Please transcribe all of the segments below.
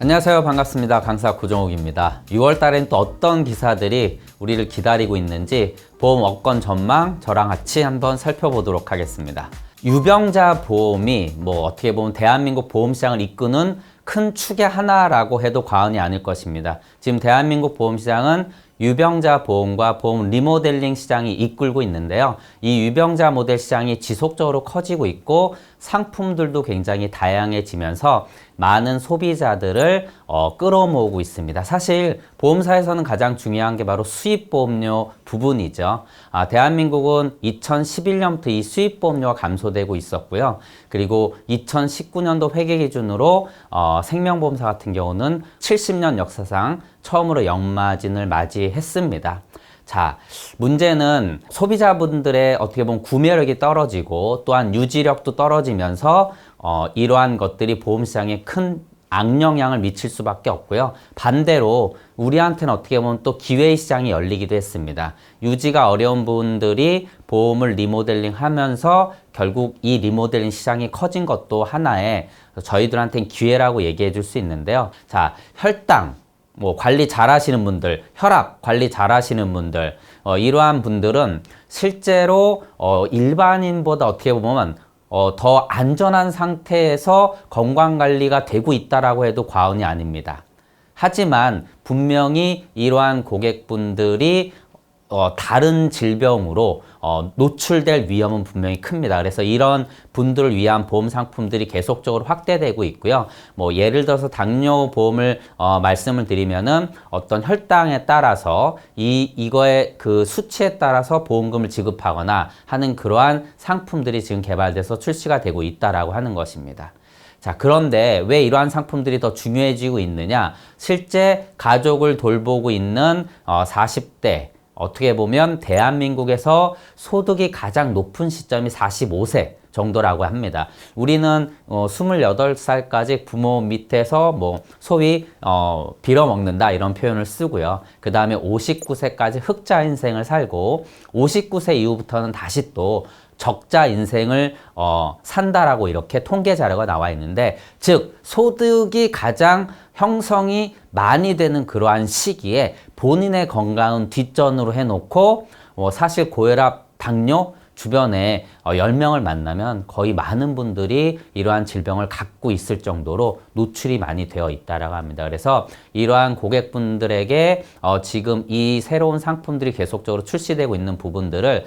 안녕하세요. 반갑습니다. 강사 구정욱입니다. 6월 달엔 또 어떤 기사들이 우리를 기다리고 있는지 보험 업권 전망 저랑 같이 한번 살펴보도록 하겠습니다. 유병자 보험이 어떻게 보면 대한민국 보험시장을 이끄는 큰 축의 하나라고 해도 과언이 아닐 것입니다. 지금 대한민국 보험시장은 유병자 보험과 보험 리모델링 시장이 이끌고 있는데요. 이 유병자 모델 시장이 지속적으로 커지고 있고 상품들도 굉장히 다양해지면서 많은 소비자들을 끌어모으고 있습니다. 사실 보험사에서는 가장 중요한 게 바로 수입보험료 부분이죠. 대한민국은 2011년부터 이 수입보험료가 감소되고 있었고요. 그리고 2019년도 회계 기준으로 생명보험사 같은 경우는 70년 역사상 처음으로 역마진을 맞이했습니다. 자, 문제는 소비자분들의 어떻게 보면 구매력이 떨어지고 또한 유지력도 떨어지면서 이러한 것들이 보험시장에 큰 악영향을 미칠 수밖에 없고요. 반대로 우리한테는 어떻게 보면 또 기회의 시장이 열리기도 했습니다. 유지가 어려운 분들이 보험을 리모델링 하면서 결국 이 리모델링 시장이 커진 것도 하나의 저희들한테는 기회라고 얘기해 줄 수 있는데요. 자, 혈당 관리 잘 하시는 분들, 혈압 관리 잘 하시는 분들, 이러한 분들은 실제로 일반인보다 어떻게 보면 더 안전한 상태에서 건강관리가 되고 있다라고 해도 과언이 아닙니다. 하지만 분명히 이러한 고객분들이 다른 질병으로 노출될 위험은 분명히 큽니다. 그래서 이런 분들을 위한 보험 상품들이 계속적으로 확대되고 있고요. 예를 들어서 당뇨 보험을 말씀을 드리면은 어떤 혈당에 따라서 이거의 그 수치에 따라서 보험금을 지급하거나 하는 그러한 상품들이 지금 개발돼서 출시가 되고 있다라고 하는 것입니다. 자, 그런데 왜 이러한 상품들이 더 중요해지고 있느냐? 실제 가족을 돌보고 있는 40대 어떻게 보면 대한민국에서 소득이 가장 높은 시점이 45세 정도라고 합니다. 우리는 28살까지 부모 밑에서 소위 빌어먹는다 이런 표현을 쓰고요. 그 다음에 59세까지 흑자 인생을 살고 59세 이후부터는 다시 또 적자 인생을 산다라고 이렇게 통계 자료가 나와 있는데, 즉 소득이 가장 형성이 많이 되는 그러한 시기에 본인의 건강은 뒷전으로 해놓고 사실 고혈압, 당뇨 주변에 10명을 만나면 거의 많은 분들이 이러한 질병을 갖고 있을 정도로 노출이 많이 되어 있다라고 합니다. 그래서 이러한 고객분들에게 지금 이 새로운 상품들이 계속적으로 출시되고 있는 부분들을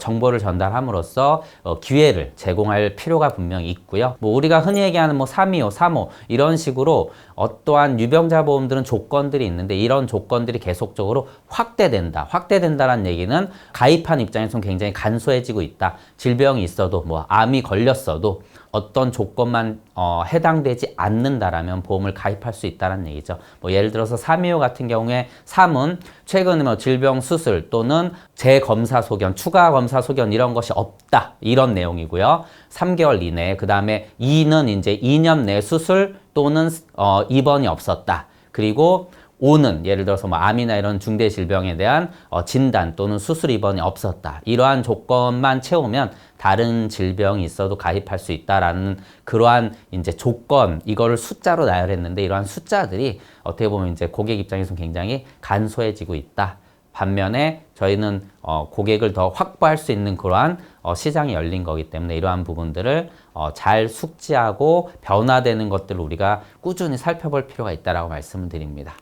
정보를 전달함으로써 기회를 제공할 필요가 분명히 있고요. 우리가 흔히 얘기하는 325, 3호 이런 식으로 어떠한 유병자 보험들은 조건들이 있는데 이런 조건들이 계속적으로 확대된다라는 얘기는 가입한 입장에서는 굉장히 간소해지고 있다. 질병이 있어도 암이 걸렸어도 어떤 조건만 해당되지 않는다라면 보험을 가입할 수 있다는 얘기죠. 예를 들어서 325 같은 경우에 3은 최근에 질병 수술 또는 재검사 소견, 추가 검사 소견 이런 것이 없다 이런 내용이고요. 3개월 이내. 그 다음에 2는 이제 2년 내 수술 또는 입원이 없었다. 그리고 5는 예를 들어서 암이나 이런 중대 질병에 대한 진단 또는 수술 입원이 없었다. 이러한 조건만 채우면 다른 질병이 있어도 가입할 수 있다라는 그러한 이제 조건, 이거를 숫자로 나열했는데 이러한 숫자들이 어떻게 보면 이제 고객 입장에서는 굉장히 간소해지고 있다. 반면에 저희는 고객을 더 확보할 수 있는 그러한 시장이 열린 거기 때문에 이러한 부분들을 잘 숙지하고 변화되는 것들을 우리가 꾸준히 살펴볼 필요가 있다라고 말씀을 드립니다.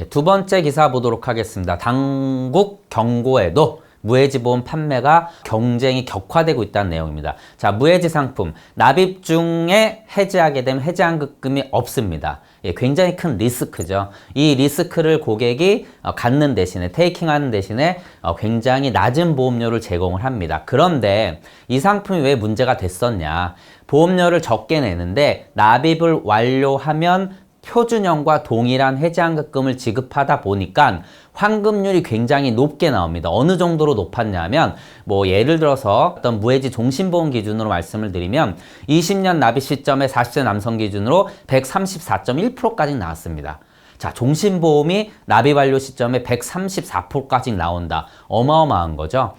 두 번째 기사 보도록 하겠습니다. 당국 경고에도 무해지 보험 판매가 경쟁이 격화되고 있다는 내용입니다. 자, 무해지 상품 납입 중에 해지하게 되면 해지환급금이 없습니다. 굉장히 큰 리스크죠. 이 리스크를 고객이 갖는 대신에 테이킹하는 대신에 굉장히 낮은 보험료를 제공을 합니다. 그런데 이 상품이 왜 문제가 됐었냐? 보험료를 적게 내는데 납입을 완료하면 표준형과 동일한 해지환급금을 지급하다 보니까 환급률이 굉장히 높게 나옵니다. 어느 정도로 높았냐면 예를 들어서 어떤 무해지 종신보험 기준으로 말씀을 드리면 20년 납입 시점에 40세 남성 기준으로 134.1%까지 나왔습니다. 자, 종신보험이 납입 완료 시점에 134%까지 나온다. 어마어마한 거죠.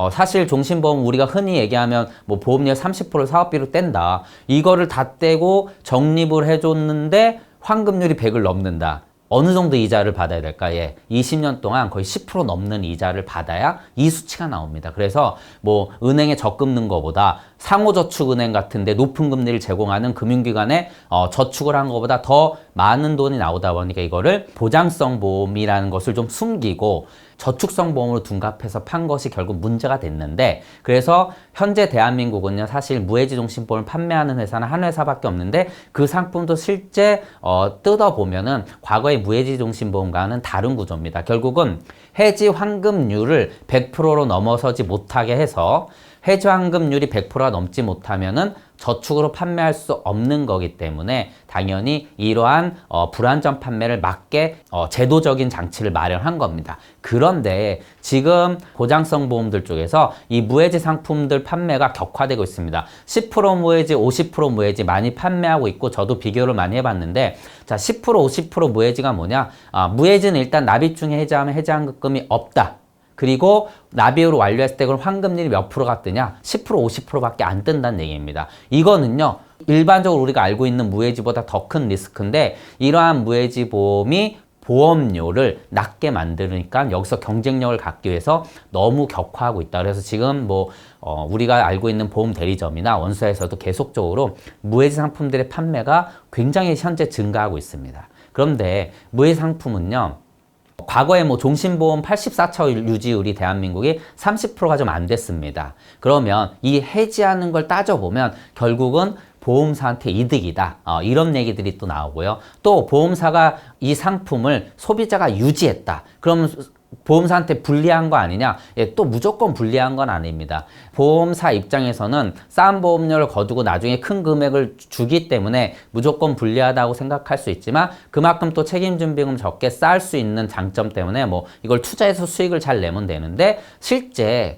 사실 종신보험 우리가 흔히 얘기하면 보험료 30%를 사업비로 뗀다. 이거를 다 떼고 적립을 해줬는데 환급률이 100을 넘는다. 어느 정도 이자를 받아야 될까? 예. 20년 동안 거의 10% 넘는 이자를 받아야 이 수치가 나옵니다. 그래서 뭐 은행에 적금 넣은 거보다 상호저축은행 같은데 높은 금리를 제공하는 금융기관에 저축을 한 것보다 더 많은 돈이 나오다 보니까 이거를 보장성 보험이라는 것을 좀 숨기고 저축성 보험으로 둔갑해서 판 것이 결국 문제가 됐는데, 그래서 현재 대한민국은요 사실 무해지종신보험을 판매하는 회사는 한 회사밖에 없는데 그 상품도 실제 뜯어보면은 과거의 무해지종신보험과는 다른 구조입니다. 결국은 해지 환급률을 100%로 넘어서지 못하게 해서 해지 환급률이 100%가 넘지 못하면은 저축으로 판매할 수 없는 거기 때문에 당연히 이러한 불안전 판매를 막게 제도적인 장치를 마련한 겁니다. 그런데 지금 보장성 보험들 쪽에서 이 무해지 상품들 판매가 격화되고 있습니다. 10% 무해지, 50% 무해지 많이 판매하고 있고 저도 비교를 많이 해봤는데, 자 10%, 50% 무해지가 뭐냐? 무해지는 일단 납입 중에 해지하면 해지환급금이 없다. 그리고 납입으로 완료했을 때 그럼 환급률이 몇 프로가 뜨냐? 10%, 50%밖에 안 뜬다는 얘기입니다. 이거는요, 일반적으로 우리가 알고 있는 무해지보다 더 큰 리스크인데, 이러한 무해지 보험이 보험료를 낮게 만드니까 여기서 경쟁력을 갖기 위해서 너무 격화하고 있다. 그래서 지금 뭐 우리가 알고 있는 보험 대리점이나 원수에서도 계속적으로 무해지 상품들의 판매가 굉장히 현재 증가하고 있습니다. 그런데 무해지 상품은요, 과거에 뭐 종신보험 84차 유지율이 대한민국이 30%가 좀 안 됐습니다. 그러면 이 해지하는 걸 따져보면 결국은 보험사한테 이득이다. 이런 얘기들이 또 나오고요. 또 보험사가 이 상품을 소비자가 유지했다. 그럼 보험사한테 불리한 거 아니냐? 예, 또 무조건 불리한 건 아닙니다. 보험사 입장에서는 싼 보험료를 거두고 나중에 큰 금액을 주기 때문에 무조건 불리하다고 생각할 수 있지만, 그만큼 또 책임준비금 적게 쌓을 수 있는 장점 때문에 뭐 이걸 투자해서 수익을 잘 내면 되는데, 실제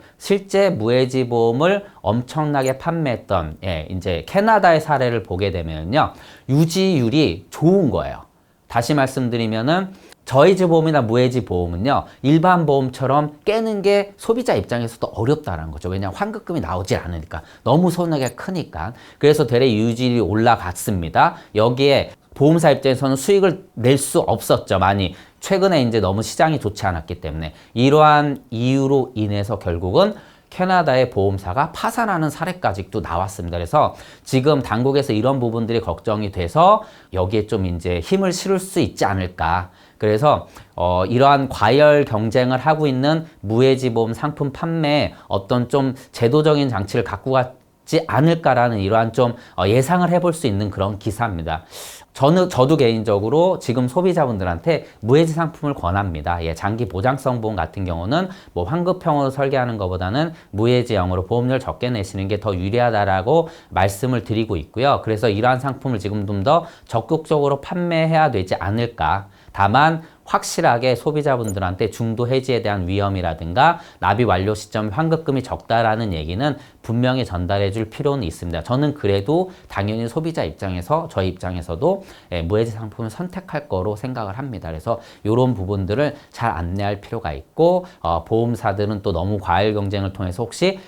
무해지 보험을 엄청나게 판매했던 이제 캐나다의 사례를 보게 되면요, 유지율이 좋은 거예요. 다시 말씀드리면은 저희 집 보험이나 무해지 보험은요, 일반 보험처럼 깨는 게 소비자 입장에서도 어렵다는 거죠. 왜냐하면 환급금이 나오질 않으니까. 너무 손해가 크니까. 그래서 대래 유지율이 올라갔습니다. 여기에 보험사 입장에서는 수익을 낼 수 없었죠, 많이. 최근에 이제 너무 시장이 좋지 않았기 때문에. 이러한 이유로 인해서 결국은 캐나다의 보험사가 파산하는 사례까지 또 나왔습니다. 그래서 지금 당국에서 이런 부분들이 걱정이 돼서 여기에 좀 이제 힘을 실을 수 있지 않을까. 그래서 이러한 과열 경쟁을 하고 있는 무해지 보험 상품 판매에 어떤 좀 제도적인 장치를 갖고 갔지 않을까라는 이러한 좀 예상을 해볼 수 있는 그런 기사입니다. 저도 개인적으로 지금 소비자분들한테 무해지 상품을 권합니다. 장기 보장성 보험 같은 경우는 뭐 환급형으로 설계하는 것보다는 무해지형으로 보험료를 적게 내시는 게 더 유리하다라고 말씀을 드리고 있고요. 그래서 이러한 상품을 지금 좀 더 적극적으로 판매해야 되지 않을까. 다만 확실하게 소비자분들한테 중도 해지에 대한 위험이라든가 납입 완료 시점 환급금이 적다라는 얘기는 분명히 전달해 줄 필요는 있습니다. 저는 그래도 당연히 소비자 입장에서, 저희 입장에서도 무해지 상품을 선택할 거로 생각을 합니다. 그래서 이런 부분들을 잘 안내할 필요가 있고, 보험사들은 또 너무 과열 경쟁을 통해서 혹시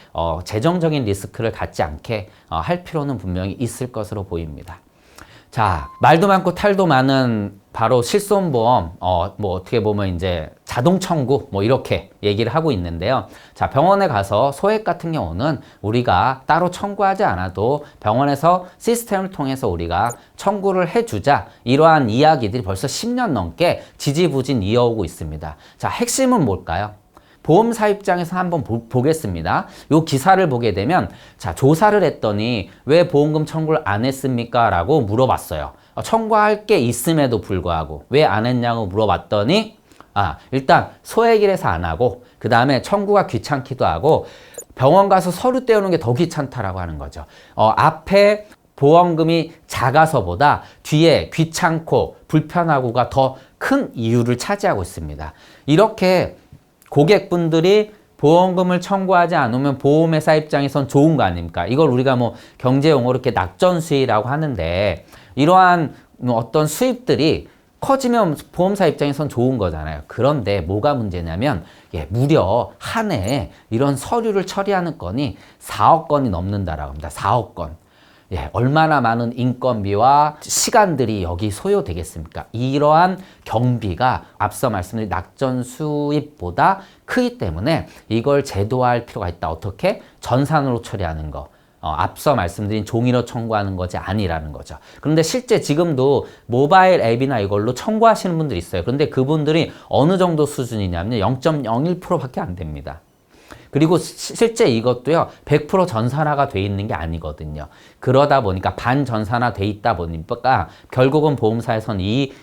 재정적인 리스크를 갖지 않게 할 필요는 분명히 있을 것으로 보입니다. 자, 말도 많고 탈도 많은 바로 실손보험, 뭐 어떻게 보면 이제 자동 청구 뭐 이렇게 얘기를 하고 있는데요. 자, 병원에 가서 소액 같은 경우는 우리가 따로 청구하지 않아도 병원에서 시스템을 통해서 우리가 청구를 해주자, 이러한 이야기들이 벌써 10년 넘게 지지부진 이어오고 있습니다. 자, 핵심은 뭘까요? 보험사 입장에서 한번 보겠습니다. 이 기사를 보게 되면, 자, 조사를 했더니 왜 보험금 청구를 안 했습니까? 라고 물어봤어요. 청구할 게 있음에도 불구하고 왜 안 했냐고 물어봤더니, 일단 소액이라서 안 하고, 그 다음에 청구가 귀찮기도 하고, 병원 가서 서류 떼우는 게 더 귀찮다라고 하는 거죠. 앞에 보험금이 작아서보다 뒤에 귀찮고 불편하고가 더 큰 이유를 차지하고 있습니다. 이렇게 고객분들이 보험금을 청구하지 않으면 보험회사 입장에선 좋은 거 아닙니까? 이걸 우리가 뭐 경제용어로 이렇게 낙전수익이라고 하는데, 이러한 어떤 수입들이 커지면 보험사 입장에선 좋은 거잖아요. 그런데 뭐가 문제냐면, 무려 한 해에 이런 서류를 처리하는 건이 4억 건이 넘는다라고 합니다. 4억 건. 얼마나 많은 인건비와 시간들이 여기 소요되겠습니까? 이러한 경비가 앞서 말씀드린 낙전 수입보다 크기 때문에 이걸 제도화할 필요가 있다. 어떻게? 전산으로 처리하는 거. 앞서 말씀드린 종이로 청구하는 것이 아니라는 거죠. 그런데 실제 지금도 모바일 앱이나 이걸로 청구하시는 분들이 있어요. 그런데 그분들이 어느 정도 수준이냐면 0.01%밖에 안 됩니다. 그리고 실제 이것도요, 100% 전산화가 돼 있는 게 아니거든요. 그러다 보니까 반전산화 돼 있다 보니까 결국은 보험사에서는 이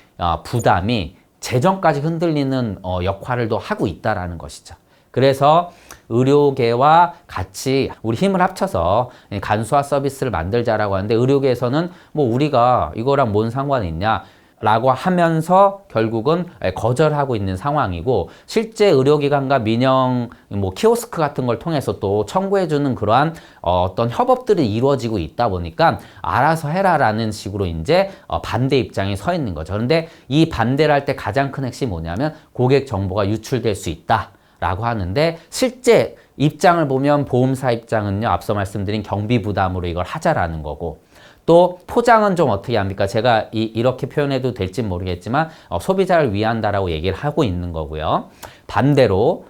부담이 재정까지 흔들리는 역할을 또 하고 있다라는 것이죠. 그래서 의료계와 같이 우리 힘을 합쳐서 간소화 서비스를 만들자라고 하는데, 의료계에서는 뭐 우리가 이거랑 뭔 상관이 있냐 라고 하면서 결국은 거절하고 있는 상황이고, 실제 의료기관과 민영 키오스크 같은 걸 통해서 또 청구해주는 그러한 어떤 협업들이 이루어지고 있다 보니까 알아서 해라라는 식으로 이제 반대 입장에 서 있는 거죠. 그런데 이 반대를 할 때 가장 큰 핵심이 뭐냐면 고객 정보가 유출될 수 있다 라고 하는데, 실제 입장을 보면 보험사 입장은요, 앞서 말씀드린 경비 부담으로 이걸 하자라는 거고, 또 포장은 좀 어떻게 합니까? 제가 이렇게 표현해도 될지 모르겠지만 소비자를 위한다라고 얘기를 하고 있는 거고요. 반대로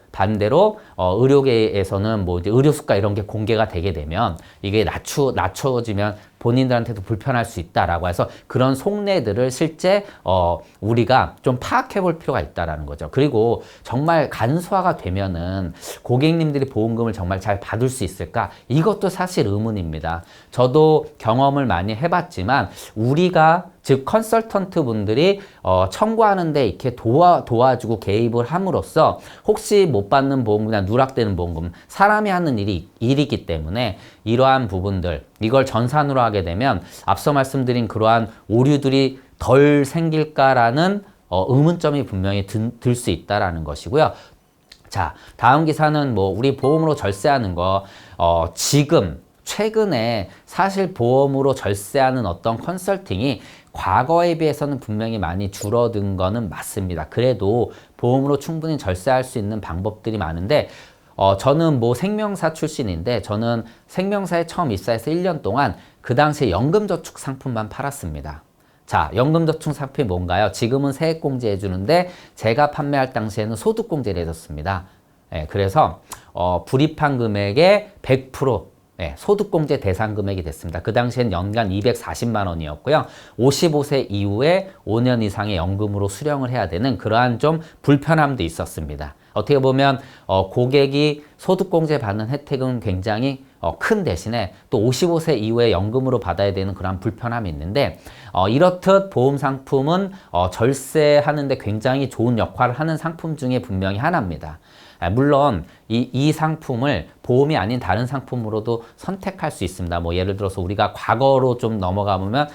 의료계에서는 뭐 이제 의료수가 이런 게 공개가 되게 되면 이게 낮춰지면 본인들한테도 불편할 수 있다라고 해서 그런 속내들을 실제 우리가 좀 파악해 볼 필요가 있다라는 거죠. 그리고 정말 간소화가 되면은 고객님들이 보험금을 정말 잘 받을 수 있을까? 이것도 사실 의문입니다. 저도 경험을 많이 해봤지만 우리가 즉 컨설턴트 분들이 청구하는데 이렇게 도와주고 개입을 함으로써 혹시 못 받는 보험금이나 누락되는 보험금, 사람이 하는 일이기 때문에 이러한 부분들, 이걸 전산으로 하게 되면 앞서 말씀드린 그러한 오류들이 덜 생길까라는 의문점이 분명히 들 수 있다라는 것이고요. 자, 다음 기사는 뭐 우리 보험으로 절세하는 거, 지금 최근에 사실 보험으로 절세하는 어떤 컨설팅이 과거에 비해서는 분명히 많이 줄어든 거는 맞습니다. 그래도 보험으로 충분히 절세할 수 있는 방법들이 많은데, 저는 뭐 생명사 출신인데, 저는 생명사에 처음 입사해서 1년 동안 그 당시에 연금저축 상품만 팔았습니다. 자, 연금저축 상품이 뭔가요? 지금은 세액공제 해주는데 제가 판매할 당시에는 소득공제를 해줬습니다. 그래서 불입한 금액의 100% 소득공제 대상 금액이 됐습니다. 그 당시엔 연간 240만 원이었고요. 55세 이후에 5년 이상의 연금으로 수령을 해야 되는 그러한 좀 불편함도 있었습니다. 어떻게 보면 고객이 소득공제 받는 혜택은 굉장히 큰 대신에 또 55세 이후에 연금으로 받아야 되는 그런 불편함이 있는데, 이렇듯 보험 상품은 절세하는데 굉장히 좋은 역할을 하는 상품 중에 분명히 하나입니다. 물론 이 상품을 보험이 아닌 다른 상품으로도 선택할 수 있습니다. 뭐 예를 들어서 우리가 과거로 좀 넘어가 보면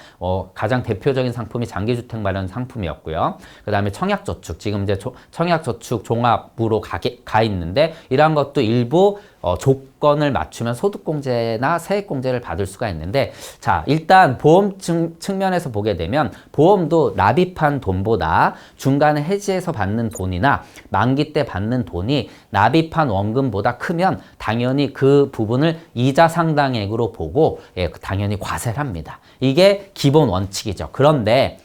가장 대표적인 상품이 장기주택 마련 상품이었고요. 그 다음에 청약저축, 지금 이제 청약저축 종합으로 가 있는데, 이러한 것도 일부 조건을 맞추면 소득공제나 세액공제를 받을 수가 있는데, 자, 일단 보험 측면에서 보게 되면 보험도 납입한 돈보다 중간에 해지해서 받는 돈이나 만기 때 받는 돈이 납입한 원금보다 크면 당연히 그 부분을 이자 상당액으로 보고 당연히 과세를 합니다. 이게 기본 원칙이죠. 그런데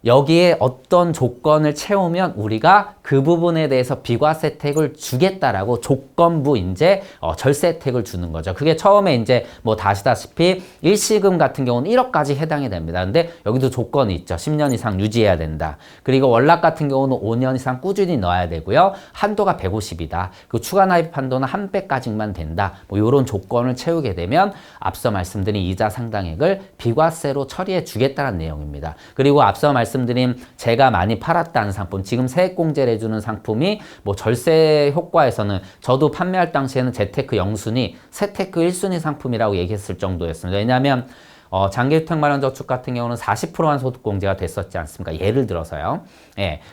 여기에 어떤 조건을 채우면 우리가 그 부분에 대해서 비과세 혜택을 주겠다라고 조건부 이제 절세 혜택을 주는 거죠. 그게 처음에 이제 뭐 아시다시피 일시금 같은 경우는 1억까지 해당이 됩니다. 근데 여기도 조건이 있죠. 10년 이상 유지해야 된다. 그리고 월납 같은 경우는 5년 이상 꾸준히 넣어야 되고요. 한도가 150이다. 그 추가 납입 한도는 한 배까지만 된다. 뭐 이런 조건을 채우게 되면 앞서 말씀드린 이자 상당액을 비과세로 처리해 주겠다는 내용입니다. 그리고 앞서 말씀드린 제가 많이 팔았다는 상품, 지금 세액공제를 해주는 상품이 뭐 절세 효과에서는 저도 판매할 당시에는 재테크 영순위, 세테크 1순위 상품이라고 얘기했을 정도였습니다. 왜냐하면 장기주택 마련 저축 같은 경우는 40%만 소득공제가 됐었지 않습니까? 예를 들어서요.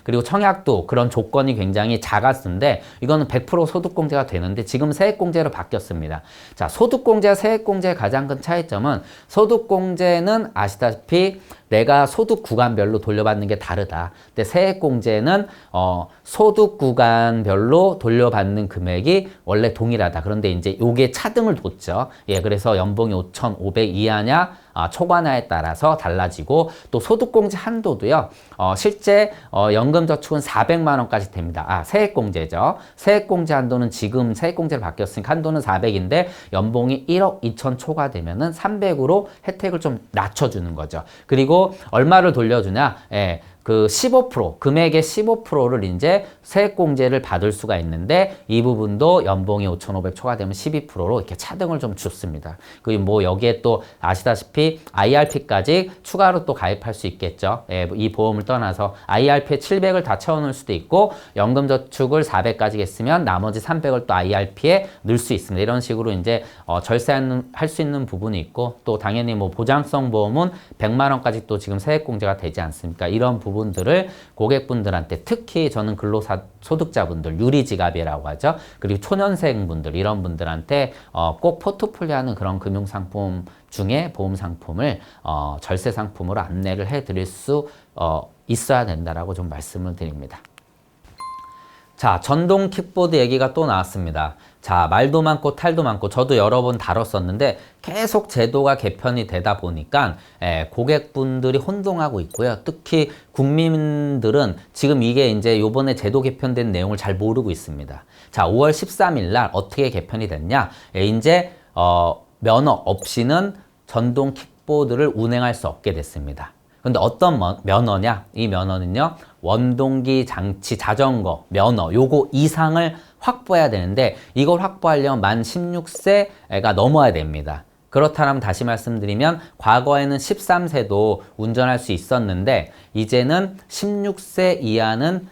그리고 청약도 그런 조건이 굉장히 작았는데 이거는 100% 소득공제가 되는데 지금 세액공제로 바뀌었습니다. 자, 소득공제와 세액공제의 가장 큰 차이점은, 소득공제는 아시다시피 내가 소득 구간별로 돌려받는 게 다르다. 근데 세액공제는 소득 구간별로 돌려받는 금액이 원래 동일하다. 그런데 이제 요게 차등을 뒀죠. 그래서 연봉이 5,500 이하냐 초과나에 따라서 달라지고 또 소득공제 한도도요. 실제 연금저축은 400만 원까지 됩니다. 세액공제죠. 세액공제 한도는 지금 세액공제로 바뀌었으니까 한도는 400인데 연봉이 1억 2천 초과되면은 300으로 혜택을 좀 낮춰주는 거죠. 그리고 얼마를 돌려주냐? 그 15% 금액의 15%를 이제 세액공제를 받을 수가 있는데 이 부분도 연봉이 5,500 초과되면 12%로 이렇게 차등을 좀 줍습니다. 그리고 뭐 여기에 또 아시다시피 IRP까지 추가로 또 가입할 수 있겠죠. 이 보험을 떠나서 IRP에 700을 다 채워놓을 수도 있고 연금저축을 400까지 했으면 나머지 300을 또 IRP에 넣을 수 있습니다. 이런 식으로 이제 절세할 수 있는 부분이 있고 또 당연히 뭐 보장성 보험은 100만 원까지 또 지금 세액공제가 되지 않습니까? 이런 부분들을 고객분들한테 특히 저는 근로소득자분들 유리지갑이라고 하죠. 그리고 초년생분들 이런 분들한테 꼭 포트폴리오 하는 그런 금융상품 중에 보험상품을 절세 상품으로 안내를 해드릴 수 있어야 된다라고 좀 말씀을 드립니다. 자, 전동 킥보드 얘기가 또 나왔습니다. 자, 말도 많고 탈도 많고 저도 여러 번 다뤘었는데 계속 제도가 개편이 되다 보니까 고객분들이 혼동하고 있고요. 특히 국민들은 지금 이게 이제 요번에 제도 개편된 내용을 잘 모르고 있습니다. 자, 5월 13일 날 어떻게 개편이 됐냐? 이제 면허 없이는 전동 킥보드를 운행할 수 없게 됐습니다. 근데 어떤 면허냐? 이 면허는요, 원동기 장치 자전거 면허 요거 이상을 확보해야 되는데 이걸 확보하려면 만 16세가 넘어야 됩니다. 그렇다면 다시 말씀드리면 과거에는 13세도 운전할 수 있었는데 이제는 16세 이하는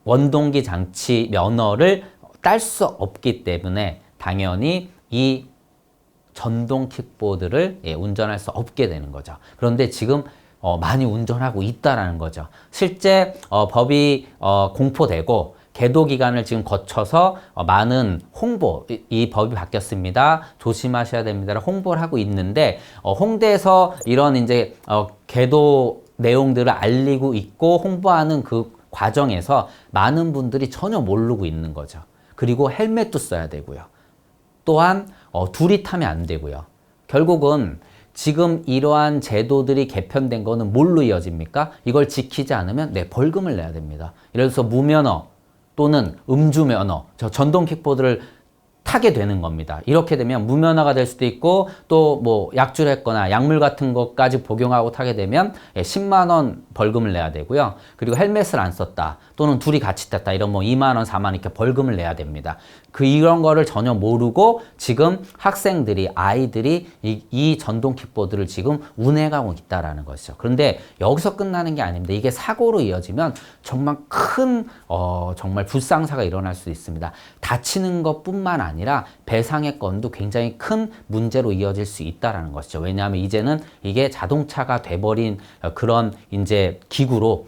원동기 장치 면허를 딸 수 없기 때문에 당연히 이 전동 킥보드를 운전할 수 없게 되는 거죠. 그런데 지금 많이 운전하고 있다라는 거죠. 실제 법이 공포되고 계도 기간을 지금 거쳐서 많은 홍보, 이 법이 바뀌었습니다. 조심하셔야 됩니다. 홍보를 하고 있는데 홍대에서 이런 이제 계도 내용들을 알리고 있고 홍보하는 그 과정에서 많은 분들이 전혀 모르고 있는 거죠. 그리고 헬멧도 써야 되고요. 또한 둘이 타면 안 되고요. 결국은 지금 이러한 제도들이 개편된 거는 뭘로 이어집니까? 이걸 지키지 않으면 벌금을 내야 됩니다. 예를 들어서 무면허 또는 음주면허, 저 전동 킥보드를 타게 되는 겁니다. 이렇게 되면 무면허가 될 수도 있고 또 뭐 약주를 했거나 약물 같은 것까지 복용하고 타게 되면 10만 원 벌금을 내야 되고요. 그리고 헬멧을 안 썼다 또는 둘이 같이 탔다 이런 뭐 2만 원, 4만 원 이렇게 벌금을 내야 됩니다. 이런 거를 전혀 모르고 지금 학생들이 아이들이 이 전동 킥보드를 지금 운행하고 있다라는 것이죠. 그런데 여기서 끝나는 게 아닙니다. 이게 사고로 이어지면 정말 큰 정말 불상사가 일어날 수 있습니다. 다치는 것뿐만 아니라 배상의 건도 굉장히 큰 문제로 이어질 수 있다라는 것이죠. 왜냐하면 이제는 이게 자동차가 돼버린 그런 이제 기구로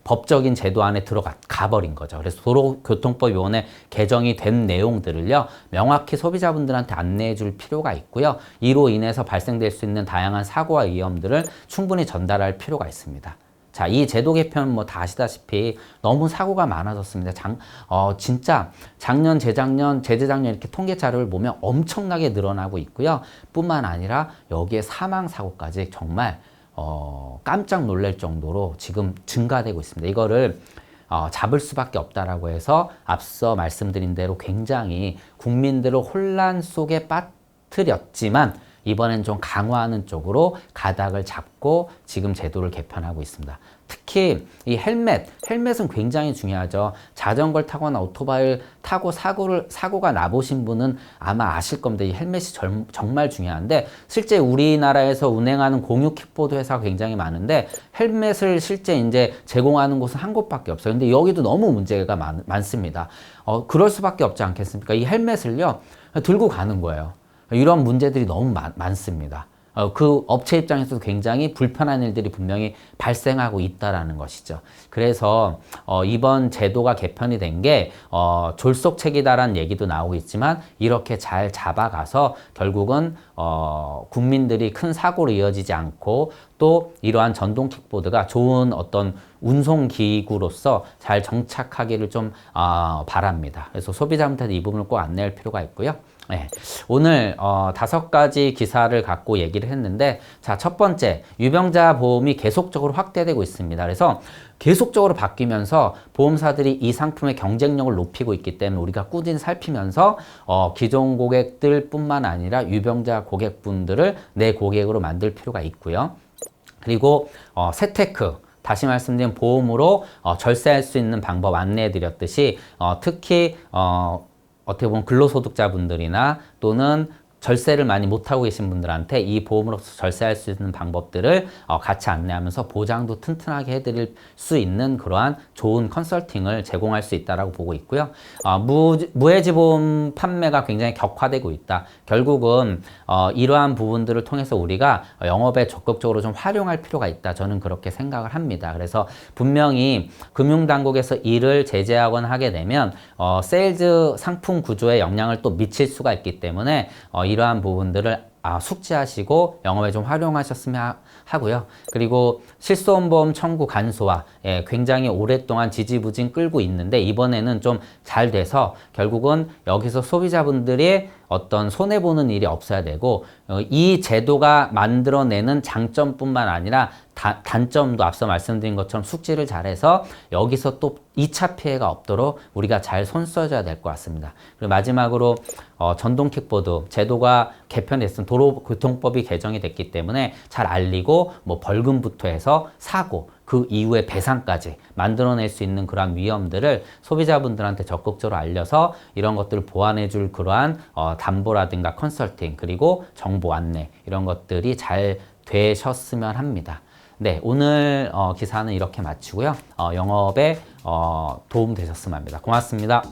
법적인 제도 안에 가버린 거죠. 그래서 도로교통법 이번에 개정이 된 내용들을요, 명확히 소비자분들한테 안내해 줄 필요가 있고요. 이로 인해서 발생될 수 있는 다양한 사고와 위험들을 충분히 전달할 필요가 있습니다. 자, 이 제도 개편 뭐 다 아시다시피 너무 사고가 많아졌습니다. 진짜 작년, 재작년, 재재작년 이렇게 통계 자료를 보면 엄청나게 늘어나고 있고요. 뿐만 아니라 여기에 사망 사고까지 정말 깜짝 놀랄 정도로 지금 증가되고 있습니다. 이거를 잡을 수밖에 없다라고 해서 앞서 말씀드린 대로 굉장히 국민들을 혼란 속에 빠뜨렸지만 이번엔 좀 강화하는 쪽으로 가닥을 잡고 지금 제도를 개편하고 있습니다. 특히 이 헬멧은 굉장히 중요하죠. 자전거를 타거나 오토바이를 타고 사고가 나보신 분은 아마 아실 겁니다. 이 헬멧이 정말 중요한데 실제 우리나라에서 운행하는 공유 킥보드 회사가 굉장히 많은데 헬멧을 실제 이제 제공하는 곳은 한 곳밖에 없어요. 근데 여기도 너무 문제가 많습니다. 그럴 수밖에 없지 않겠습니까? 이 헬멧을요 들고 가는 거예요. 이런 문제들이 너무 많습니다. 그 업체 입장에서도 굉장히 불편한 일들이 분명히 발생하고 있다라는 것이죠. 그래서 이번 제도가 개편이 된 게 졸속책이다라는 얘기도 나오고 있지만 이렇게 잘 잡아가서 결국은 국민들이 큰 사고로 이어지지 않고 또 이러한 전동 킥보드가 좋은 어떤 운송기구로서 잘 정착하기를 좀 바랍니다. 그래서 소비자분들한테 이 부분을 꼭 안내할 필요가 있고요. 네, 오늘 5가지 기사를 갖고 얘기를 했는데, 자, 첫 번째, 유병자 보험이 계속적으로 확대되고 있습니다. 그래서 계속적으로 바뀌면서 보험사들이 이 상품의 경쟁력을 높이고 있기 때문에 우리가 꾸준히 살피면서 기존 고객들 뿐만 아니라 유병자 고객분들을 내 고객으로 만들 필요가 있고요. 그리고 세테크, 다시 말씀드린 보험으로 절세할 수 있는 방법 안내해 드렸듯이 특히 어떻게 보면 근로소득자분들이나 또는 절세를 많이 못하고 계신 분들한테 이 보험으로서 절세할 수 있는 방법들을 같이 안내하면서 보장도 튼튼하게 해드릴 수 있는 그러한 좋은 컨설팅을 제공할 수 있다고 보고 있고요. 무해지보험 판매가 굉장히 격화되고 있다. 결국은 이러한 부분들을 통해서 우리가 영업에 적극적으로 좀 활용할 필요가 있다. 저는 그렇게 생각을 합니다. 그래서 분명히 금융당국에서 이를 제재하거나 하게 되면 세일즈 상품 구조에 영향을 또 미칠 수가 있기 때문에 이러한 부분들을 숙지하시고 영업에 좀 활용하셨으면 하고요. 그리고 실손보험 청구 간소화, 굉장히 오랫동안 지지부진 끌고 있는데 이번에는 좀 잘 돼서 결국은 여기서 소비자분들이 어떤 손해보는 일이 없어야 되고 이 제도가 만들어내는 장점뿐만 아니라 단점도 앞서 말씀드린 것처럼 숙지를 잘해서 여기서 또 2차 피해가 없도록 우리가 잘 손 써줘야 될 것 같습니다. 그리고 마지막으로 전동 킥보드 제도가 개편됐으면 도로교통법이 개정이 됐기 때문에 잘 알리고 뭐 벌금부터 해서 사고 그 이후에 배상까지 만들어낼 수 있는 그러한 위험들을 소비자분들한테 적극적으로 알려서 이런 것들을 보완해 줄 그러한 담보라든가 컨설팅 그리고 정보 안내 이런 것들이 잘 되셨으면 합니다. 네, 오늘 기사는 이렇게 마치고요. 영업에 도움 되셨으면 합니다. 고맙습니다.